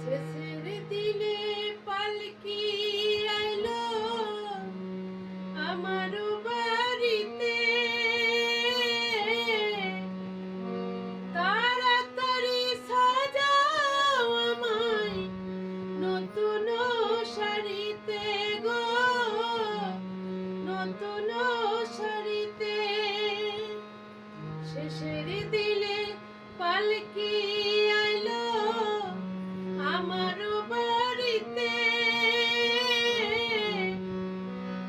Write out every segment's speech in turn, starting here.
শেষের দিনে পালকি আইলো আমার বাড়িতে, তাড়াতাড়ি সাজাও আমায় নতুন শাড়িতে গো, নতুন শাড়িতে। শেষের দিনে পালকি আইলো আমার বাড়িতে,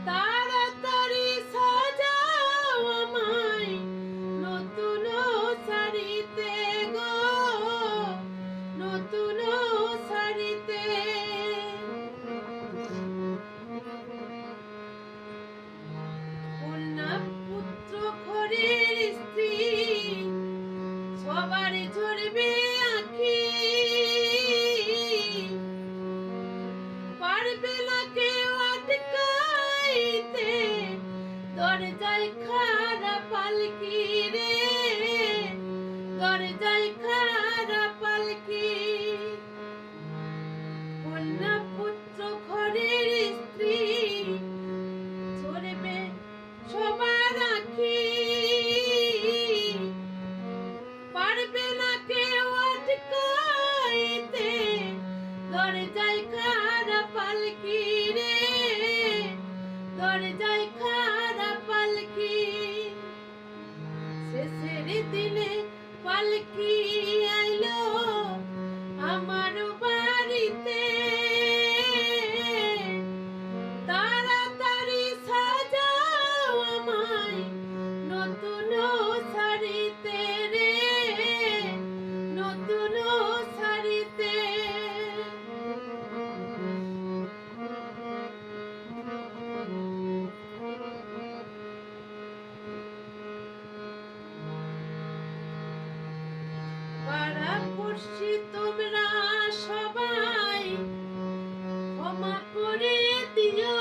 তাড়াতাড়ি সাজাও আমায় নতুন শাড়িতে গো, নতুন শাড়িতে। কন্যা পুত্র ঘরের স্ত্রী সবার ঝরবে আঁখি, পারবে না কেউ আটকাইতে দরজায় খাড়া পালকি রে, দরজায় খাড়া পালকি। কন্যা পুত্র ঘরের স্ত্রী ঝরবে সবার আঁখি, পারবে না কেউ আটকাইতে দরজায় খাড়া পালকি রে, দরজায় খাড়া পালকি। শেষের দিনে পালকি আইলো আমার বাড়িতে, তাড়াতাড়ি সাজাও আমায় নতুন শাড়িতে রে, নতুন শাড়িতে। পাড়া পড়শি তোমরা সবাই ক্ষমা করে দিও,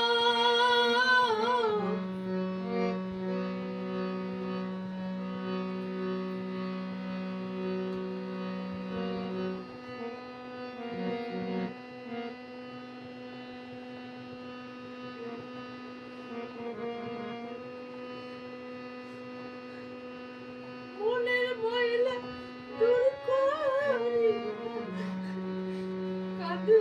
মনের ময়লা দূর করিব কাঁদে